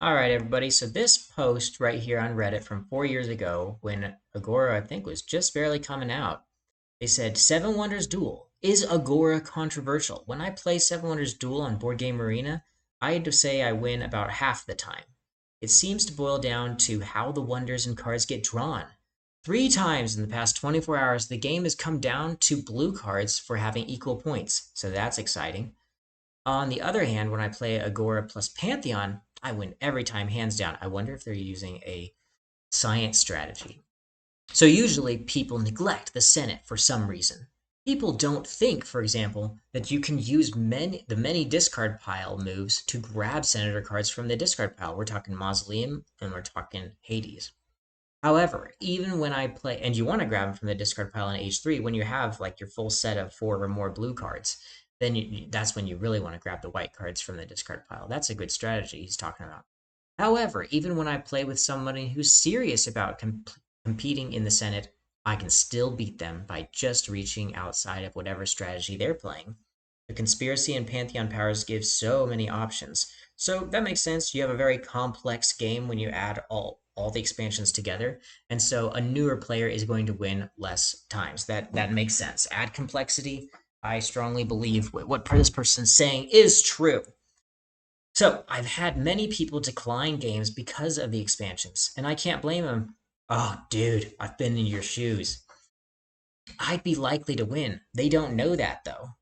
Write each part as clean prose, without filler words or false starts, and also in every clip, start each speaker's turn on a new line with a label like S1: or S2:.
S1: All right, everybody. So this post right here on Reddit from 4 years ago, when Agora, I think, was just barely coming out, they said Seven Wonders Duel. Is Agora controversial? When I play Seven Wonders Duel on Board Game Arena, I had to say I win about half the time. It seems to boil down to how the wonders and cards get drawn. 3 times in the past 24 hours, the game has come down to blue cards for having equal points, so that's exciting. On the other hand, when I play Agora plus Pantheon, I win every time, hands down. I wonder if they're using a science strategy. So usually people neglect the Senate for some reason. People don't think, for example, that you can use the many discard pile moves to grab senator cards from the discard pile. We're talking Mausoleum and we're talking Hades. However, even when I play, and you want to grab them from the discard pile in H3, when you have like your full set of 4 or more blue cards, then that's when you really want to grab the white cards from the discard pile. That's a good strategy he's talking about. However, even when I play with somebody who's serious about competing in the Senate, I can still beat them by just reaching outside of whatever strategy they're playing. The conspiracy and pantheon powers give so many options. So that makes sense. You have a very complex game when you add all the expansions together. And so a newer player is going to win less times. That makes sense. Add complexity. I strongly believe what this person's saying is true. So I've had many people decline games because of the expansions, and I can't blame them. Oh, dude, I've been in your shoes. I'd be likely to win. They don't know that, though.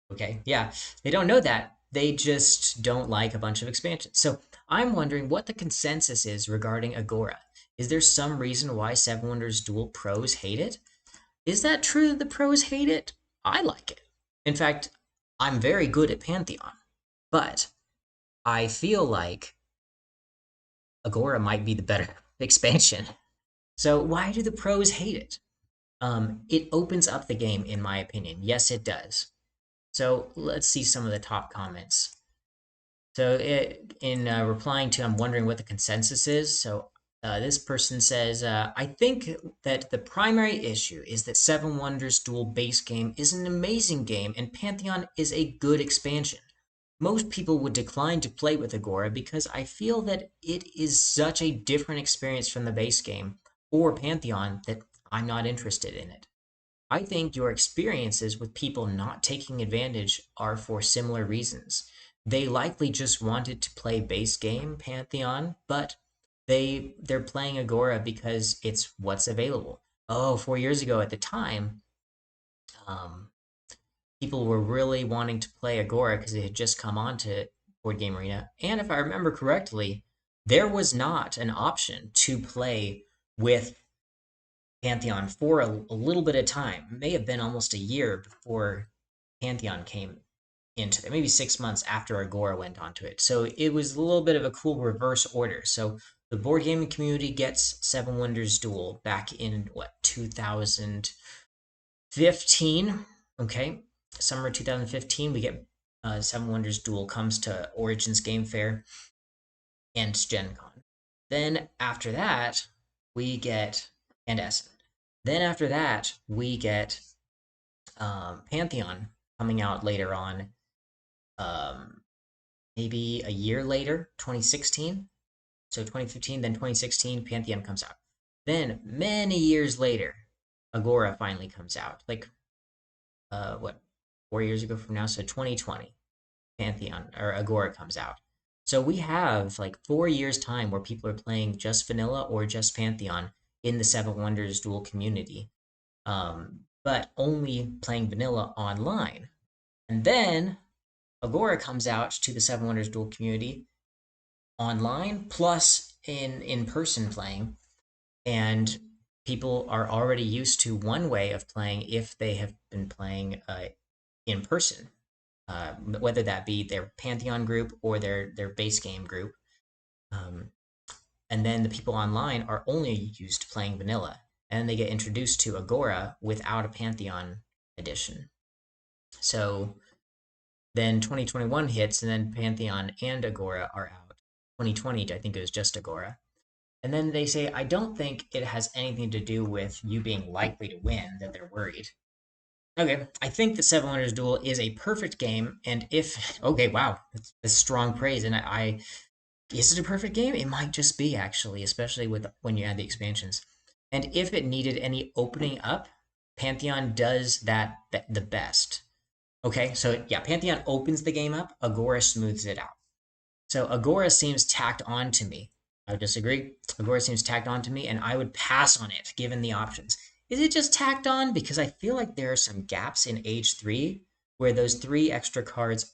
S1: Okay, yeah, they don't know that. They just don't like a bunch of expansions. So I'm wondering what the consensus is regarding Agora. Is there some reason why Seven Wonders Duel pros hate it? Is that true that the pros hate it? I like it. In fact, I'm very good at Pantheon, but I feel like Agora might be the better expansion. So why do the pros hate it? It opens up the game, in my opinion. Yes, it does. So let's see some of the top comments. So in replying to, I'm wondering what the consensus is. So this person says, I think that the primary issue is that Seven Wonders Duel base game is an amazing game and Pantheon is a good expansion. Most people would decline to play with Agora because I feel that it is such a different experience from the base game or Pantheon that I'm not interested in it. I think your experiences with people not taking advantage are for similar reasons. They likely just wanted to play base game Pantheon, but they're playing Agora because it's what's available. Oh, 4 years ago at the time, um, people were really wanting to play Agora because it had just come on to Board Game Arena. And if I remember correctly, there was not an option to play with Pantheon for a little bit of time. It may have been almost a year before Pantheon came into it, maybe 6 months after Agora went onto it. So it was a little bit of a cool reverse order. So the board gaming community gets Seven Wonders Duel back in what 2015. Okay, summer 2015, we get Seven Wonders Duel comes to Origins Game Fair and Gen Con. Then after that, we get and Essen. Then after that, we get Pantheon coming out later on, um, maybe a year later, 2016. So 2015, then 2016, Pantheon comes out. Then many years later, Agora finally comes out. Like, what, 4 years ago from now? So 2020, Pantheon or Agora comes out. So we have like 4 years time where people are playing just vanilla or just Pantheon in the Seven Wonders Duel community, but only playing vanilla online. And then Agora comes out to the Seven Wonders Duel community online plus in person playing, and people are already used to one way of playing if they have been playing in person, whether that be their Pantheon group or their base game group. Um, and then the people online are only used to playing vanilla, and they get introduced to Agora without a Pantheon edition. So then 2021 hits, and then Pantheon and Agora are out. 2020, I think it was just Agora. And then they say, I don't think it has anything to do with you being likely to win that they're worried. Okay, I think the Seven Wonders Duel is a perfect game, and if okay, wow, that's strong praise, and I Is it a perfect game? It might just be, actually, especially with when you add the expansions. And if it needed any opening up, Pantheon does that the best. Okay, so yeah, Pantheon opens the game up, Agora smooths it out. So Agora seems tacked on to me. I would disagree. Agora seems tacked on to me, and I would pass on it given the options. Is it just tacked on? Because I feel like there are some gaps in Age 3 where those three extra cards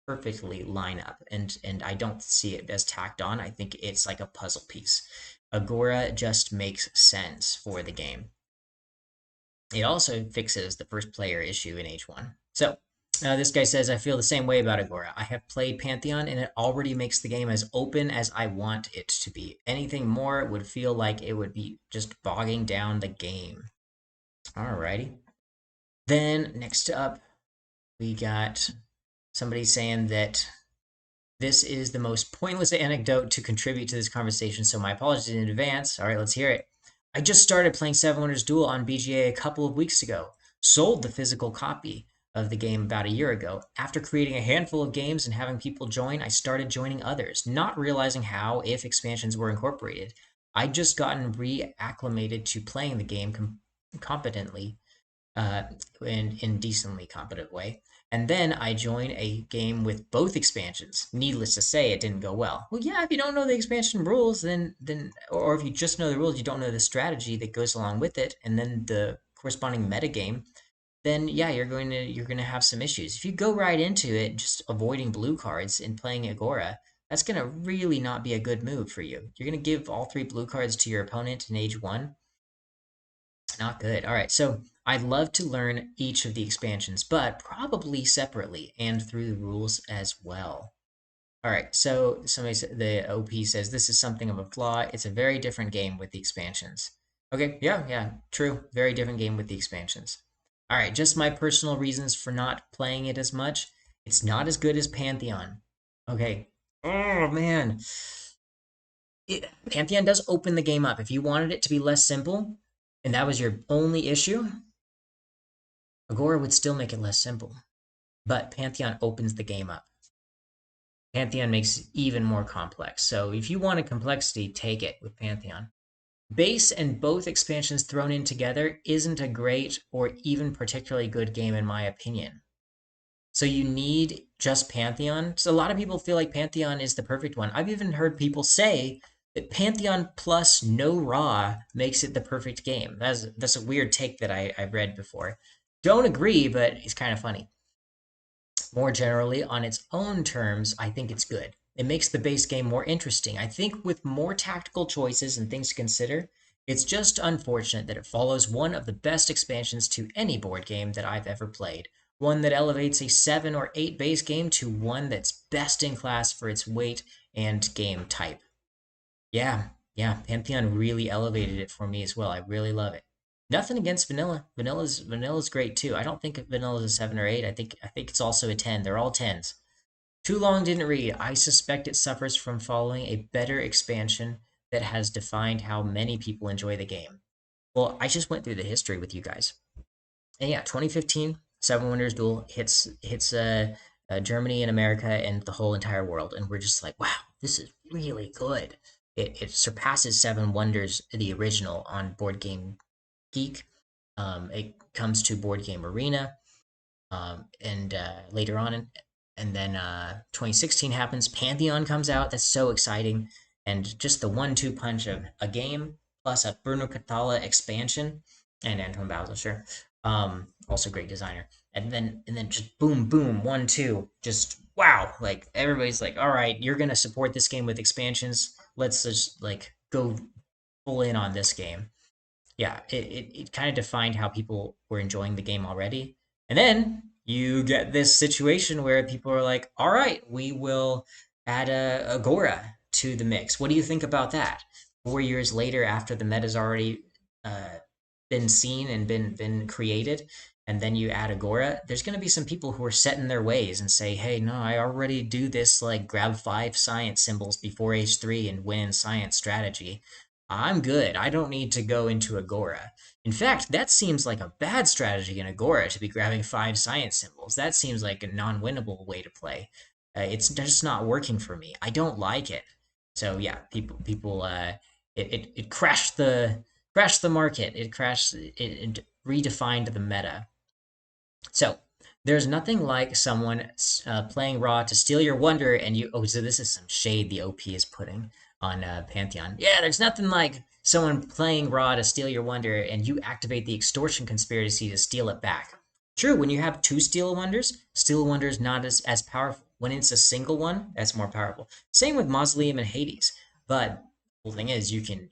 S1: perfectly line up, and I don't see it as tacked on. I think it's like a puzzle piece. Agora just makes sense for the game. It also fixes the first player issue in H1. So, this guy says, I feel the same way about Agora. I have played Pantheon, and it already makes the game as open as I want it to be. Anything more would feel like it would be just bogging down the game. Alrighty. Then, next up, we got somebody saying that this is the most pointless anecdote to contribute to this conversation, so my apologies in advance. All right, let's hear it. I just started playing Seven Wonders Duel on BGA a couple of weeks ago. Sold the physical copy of the game about a year ago. After creating a handful of games and having people join, I started joining others, not realizing how, if expansions were incorporated. I'd just gotten reacclimated to playing the game competently, uh, in decently competent way. And then I join a game with both expansions. Needless to say, it didn't go well. Well, yeah, if you don't know the expansion rules, then or if you just know the rules, you don't know the strategy that goes along with it, and then the corresponding metagame, then yeah, you're gonna have some issues. If you go right into it, just avoiding blue cards and playing Agora, that's gonna really not be a good move for you. You're gonna give all three blue cards to your opponent in Age 1. Not good. All right, so I'd love to learn each of the expansions, but probably separately and through the rules as well. All right, so the OP says this is something of a flaw. It's a very different game with the expansions. Okay, yeah, true. Very different game with the expansions. All right, just my personal reasons for not playing it as much. It's not as good as Pantheon. Okay. Oh man, Pantheon does open the game up. If you wanted it to be less simple, and that was your only issue, Agora would still make it less simple. But Pantheon opens the game up. Pantheon makes it even more complex. So if you want a complexity, take it with Pantheon. Base and both expansions thrown in together isn't a great or even particularly good game, in my opinion. So you need just Pantheon. So a lot of people feel like Pantheon is the perfect one. I've even heard people say that Pantheon plus no Raw makes it the perfect game. That's a weird take that I've read before. Don't agree, but it's kind of funny. More generally, on its own terms, I think it's good. It makes the base game more interesting. I think with more tactical choices and things to consider, it's just unfortunate that it follows one of the best expansions to any board game that I've ever played. One that elevates a 7 or 8 base game to one that's best in class for its weight and game type. Yeah, Pantheon really elevated it for me as well. I really love it. Nothing against Vanilla. Vanilla's great too. I don't think Vanilla's a 7 or 8. I think it's also a 10. They're all 10s. Too long didn't read. I suspect it suffers from following a better expansion that has defined how many people enjoy the game. Well, I just went through the history with you guys. And yeah, 2015, Seven Wonders Duel hits Germany and America and the whole entire world, and we're just like, wow, this is really good. It surpasses Seven Wonders, the original, on Board Game Geek. It comes to Board Game Arena, and later on, and then 2016 happens. Pantheon comes out. That's so exciting, and just the one-two punch of a game plus a Bruno Cathala expansion and Antoine Bowser, sure. Also great designer. And then just boom, boom, 1-2, just wow! Like everybody's like, all right, you're gonna support this game with expansions. Let's just like go full in on this game. Yeah, it kind of defined how people were enjoying the game already. And then you get this situation where people are like, all right, we will add a Agora to the mix. What do you think about that? 4 years later, after the meta's already uh, been seen and been created, and then you add Agora, there's going to be some people who are set in their ways and say, hey, no, I already do this, like grab 5 science symbols before H3 and win science strategy. I'm good. I don't need to go into Agora. In fact, that seems like a bad strategy in Agora to be grabbing 5 science symbols. That seems like a non-winnable way to play. It's just not working for me. I don't like it. So yeah, it crashed the market. It redefined the meta. So there's nothing like someone playing raw to steal your wonder, and you. Oh, so this is some shade the OP is putting on Pantheon. Yeah, there's nothing like someone playing raw to steal your wonder, and you activate the extortion conspiracy to steal it back. True, when you have two steal wonder is not as powerful. When it's a single one, that's more powerful. Same with Mausoleum and Hades. But the thing is, you can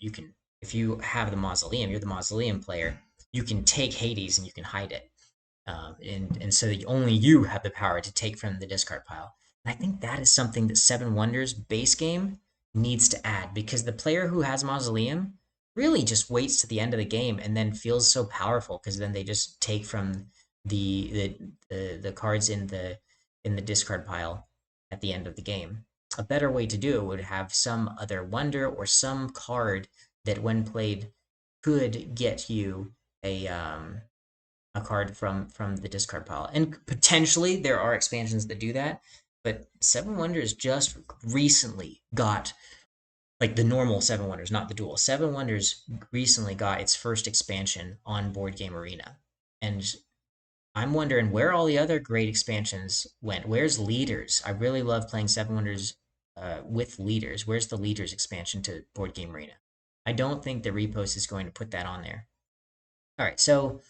S1: if you have the Mausoleum, you're the Mausoleum player. You can take Hades and you can hide it, and so that only you have the power to take from the discard pile. And I think that is something that Seven Wonders base game needs to add, because the player who has Mausoleum really just waits to the end of the game and then feels so powerful, because then they just take from the cards in the discard pile at the end of the game. A better way to do it would have some other wonder or some card that, when played, could get you a card from the discard pile. And potentially there are expansions that do that, but Seven Wonders just recently got, like, the normal Seven Wonders, not the Duel. Seven Wonders recently got its first expansion on Board Game Arena. And I'm wondering where all the other great expansions went. Where's Leaders? I really love playing Seven Wonders with Leaders. Where's the Leaders expansion to Board Game Arena? I don't think the Repost is going to put that on there. All right, so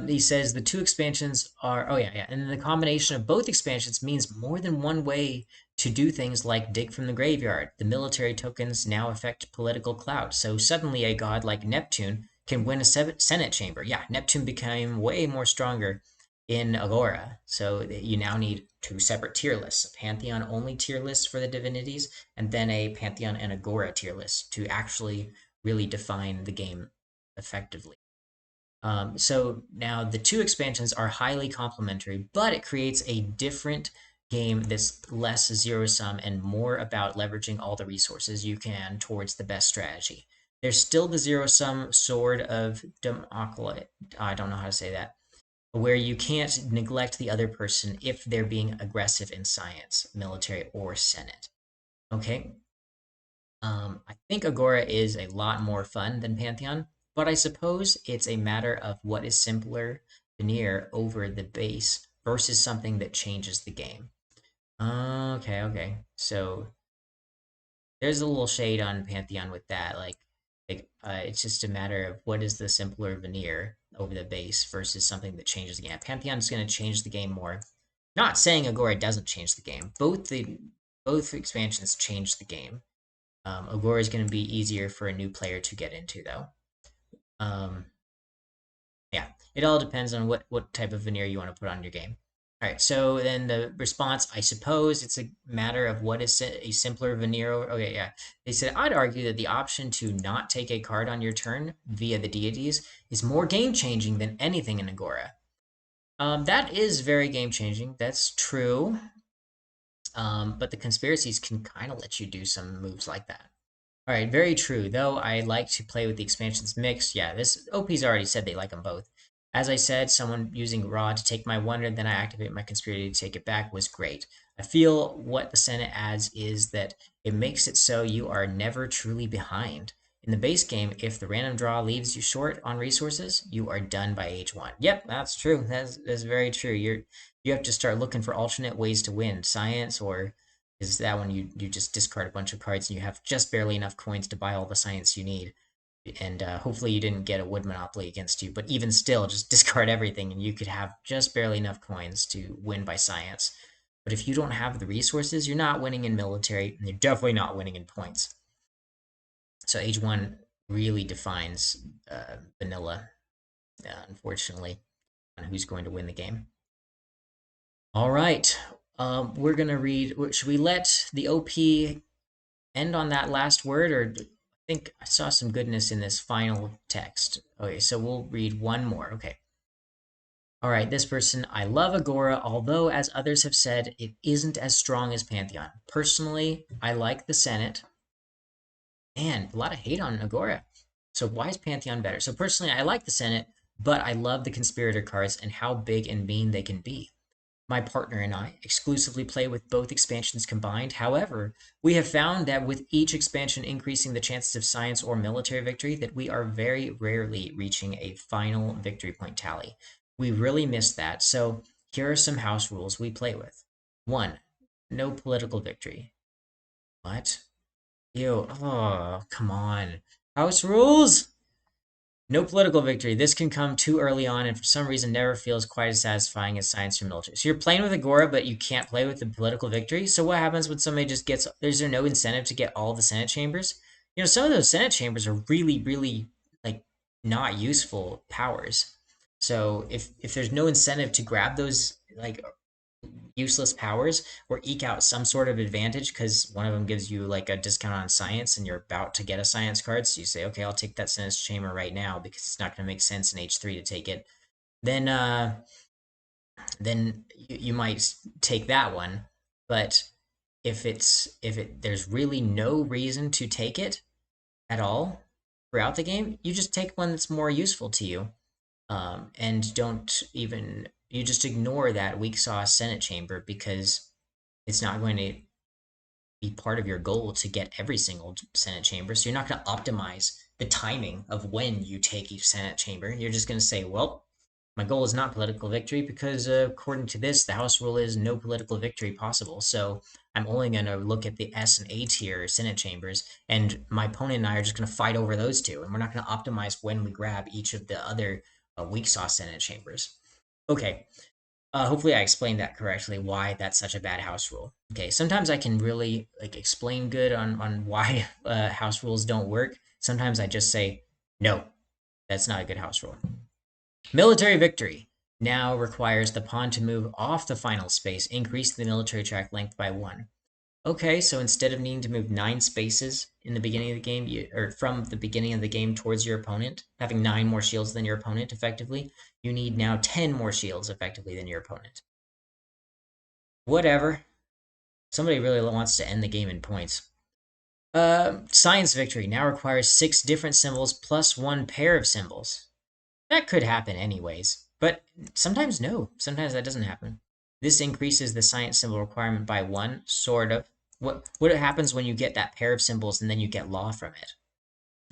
S1: he says the two expansions are, oh yeah, yeah, and the combination of both expansions means more than one way to do things, like dig from the graveyard. The military tokens now affect political clout, so suddenly a god like Neptune can win a Senate chamber. Yeah, Neptune became way more stronger in Agora, so you now need two separate tier lists: a Pantheon only tier list for the divinities, and then a Pantheon and Agora tier list to actually really define the game effectively. So now the two expansions are highly complementary, but it creates a different game that's less zero sum and more about leveraging all the resources you can towards the best strategy. There's still the zero sum sword of Damocles. I don't know how to say that, where you can't neglect the other person if they're being aggressive in science, military, or Senate. Okay, I think Agora is a lot more fun than Pantheon, but I suppose it's a matter of what is simpler, Veneer over the base versus something that changes the game. Okay, okay. So there's a little shade on Pantheon with that. It's just a matter of what is the simpler Veneer over the base versus something that changes the game. Pantheon's going to change the game more. Not saying Agora doesn't change the game. Both expansions change the game. Agora is going to be easier for a new player to get into, though. Um, yeah, it all depends on what type of veneer you want to put on your game. All right, so then the response, I suppose it's a matter of what is a simpler veneer. Okay, yeah. They said, I'd argue that the option to not take a card on your turn via the deities is more game changing than anything in Agora. That is very game changing. That's true. But the conspiracies can kind of let you do some moves like that. All right, very true. Though I like to play with the expansions mixed. Yeah, this OP's already said they like them both. As I said, someone using Raw to take my wonder, then I activate my conspiracy to take it back was great. I feel what the Senate adds is that it makes it so you are never truly behind. In the base game, if the random draw leaves you short on resources, you are done by age one. Yep, that's true. That's very true. You have to start looking for alternate ways to win, science, or is that when you just discard a bunch of cards and you have just barely enough coins to buy all the science you need. And hopefully you didn't get a wood monopoly against you, but even still, just discard everything and you could have just barely enough coins to win by science. But if you don't have the resources, you're not winning in military, and you're definitely not winning in points. So age one really defines vanilla, unfortunately, on who's going to win the game. All right, we're gonna read. Should we let the OP end on that last word, or I think I saw some goodness in this final text. Okay, so we'll read one more. Okay. All right, this person, I love Agora, although, as others have said, it isn't as strong as Pantheon. Personally, I like the Senate. Man, a lot of hate on Agora. So why is Pantheon better? So personally, I like the Senate, but I love the conspirator cards and how big and mean they can be. My partner and I exclusively play with both expansions combined. However, we have found that with each expansion increasing the chances of science or military victory, that we are very rarely reaching a final victory point tally. We really miss that. So here are some house rules we play with. 1. No political victory. What? Ew. Oh, come on. House rules? No political victory. This can come too early on and for some reason never feels quite as satisfying as science or military. So you're playing with Agora, but you can't play with the political victory. So what happens when somebody just gets, is there no incentive to get all the Senate chambers? You know, some of those Senate chambers are really, really like not useful powers. So if there's no incentive to grab those like useless powers or eke out some sort of advantage because one of them gives you like a discount on science and you're about to get a science card, so you say, okay, I'll take that science chamber right now because it's not going to make sense in H3 to take it, then you might take that one. But if there's really no reason to take it at all throughout the game, you just take one that's more useful to you, and don't even you just ignore that weak sauce Senate chamber because it's not going to be part of your goal to get every single Senate chamber. So you're not going to optimize the timing of when you take each Senate chamber. You're just going to say, well, my goal is not political victory because according to this, the House rule is no political victory possible. So I'm only going to look at the S and A tier Senate chambers, and my opponent and I are just going to fight over those two, and we're not going to optimize when we grab each of the other weak sauce Senate chambers. Okay, hopefully I explained that correctly, why that's such a bad house rule. Okay, sometimes I can really like explain good on why house rules don't work. Sometimes I just say, no, that's not a good house rule. Military victory now requires the pawn to move off the final space, increase the military track length by 1. Okay, so instead of needing to move 9 spaces in the beginning of the game, or from the beginning of the game towards your opponent, having 9 more shields than your opponent effectively, you need now 10 more shields effectively than your opponent. Whatever. Somebody really wants to end the game in points. Science victory now requires 6 different symbols plus 1 pair of symbols. That could happen anyways, but sometimes no. Sometimes that doesn't happen. This increases the science symbol requirement by 1, sort of. What happens when you get that pair of symbols and then you get law from it?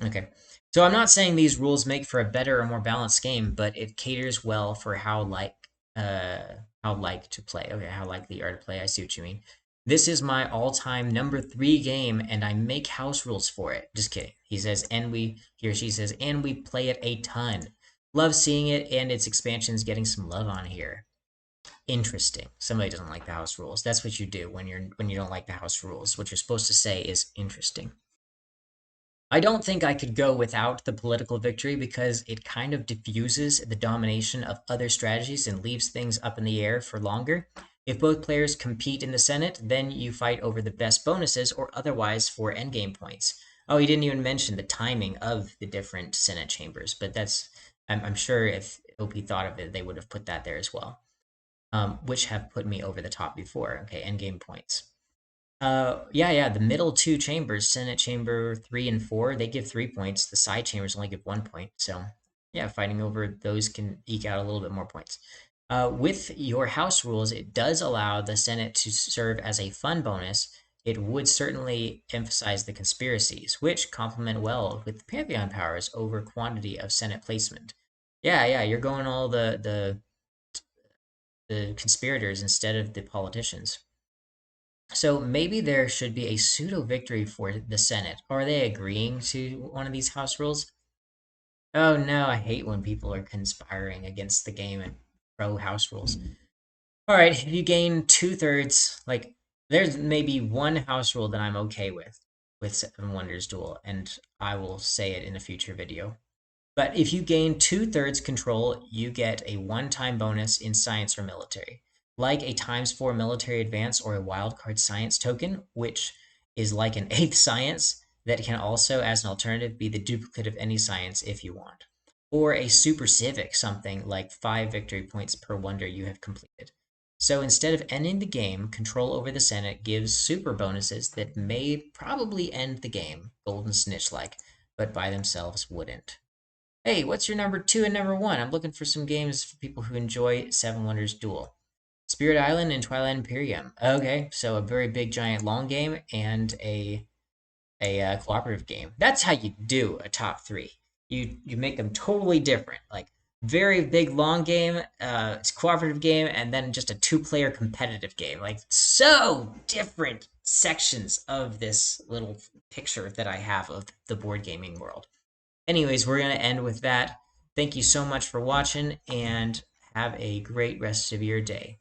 S1: Okay. So I'm not saying these rules make for a better or more balanced game, but it caters well for how like to play. Okay, how likely you are to play. I see what you mean. This is my all-time number 3 game, and I make house rules for it. Just kidding. He says, and he or she says, and we play it a ton. Love seeing it and its expansions getting some love on here. Interesting. Somebody doesn't like the house rules. That's what you do when you don't like the house rules. What you're supposed to say is interesting. I don't think I could go without the political victory because it kind of diffuses the domination of other strategies and leaves things up in the air for longer. If both players compete in the Senate, then you fight over the best bonuses or otherwise for endgame points. Oh, he didn't even mention the timing of the different Senate chambers, but I'm sure if OP thought of it, they would have put that there as well, which have put me over the top before. Okay, endgame points. Yeah. The middle 2 chambers, Senate Chamber 3 and 4, they give 3 points. The side chambers only give 1 point. So, yeah, fighting over those can eke out a little bit more points. With your house rules, it does allow the Senate to serve as a fun bonus. It would certainly emphasize the conspiracies, which complement well with the Pantheon powers over quantity of Senate placement. Yeah, you're going all the conspirators instead of the politicians. So maybe there should be a pseudo victory for the Senate. Are they agreeing to one of these house rules? Oh no, I hate when people are conspiring against the game and pro house rules. All right, if you gain 2/3, like there's maybe one house rule that I'm okay with Seven Wonders Duel, and I will say it in a future video. But if you gain 2/3 control, you get a one-time bonus in science or military, like a ×4 military advance or a wildcard science token, which is like an 8th science that can also, as an alternative, be the duplicate of any science if you want. Or a super civic, something like 5 victory points per wonder you have completed. So instead of ending the game, control over the Senate gives super bonuses that may probably end the game, Golden Snitch-like, but by themselves wouldn't. Hey, what's your number 2 and number 1? I'm looking for some games for people who enjoy Seven Wonders Duel. Spirit Island and Twilight Imperium. Okay, so a very big giant long game and a cooperative game. That's how you do a top three. You make them totally different, like very big long game, it's cooperative game, and then just a two-player competitive game. Like so different sections of this little picture that I have of the board gaming world. Anyways, we're gonna end with that. Thank you so much for watching, and have a great rest of your day.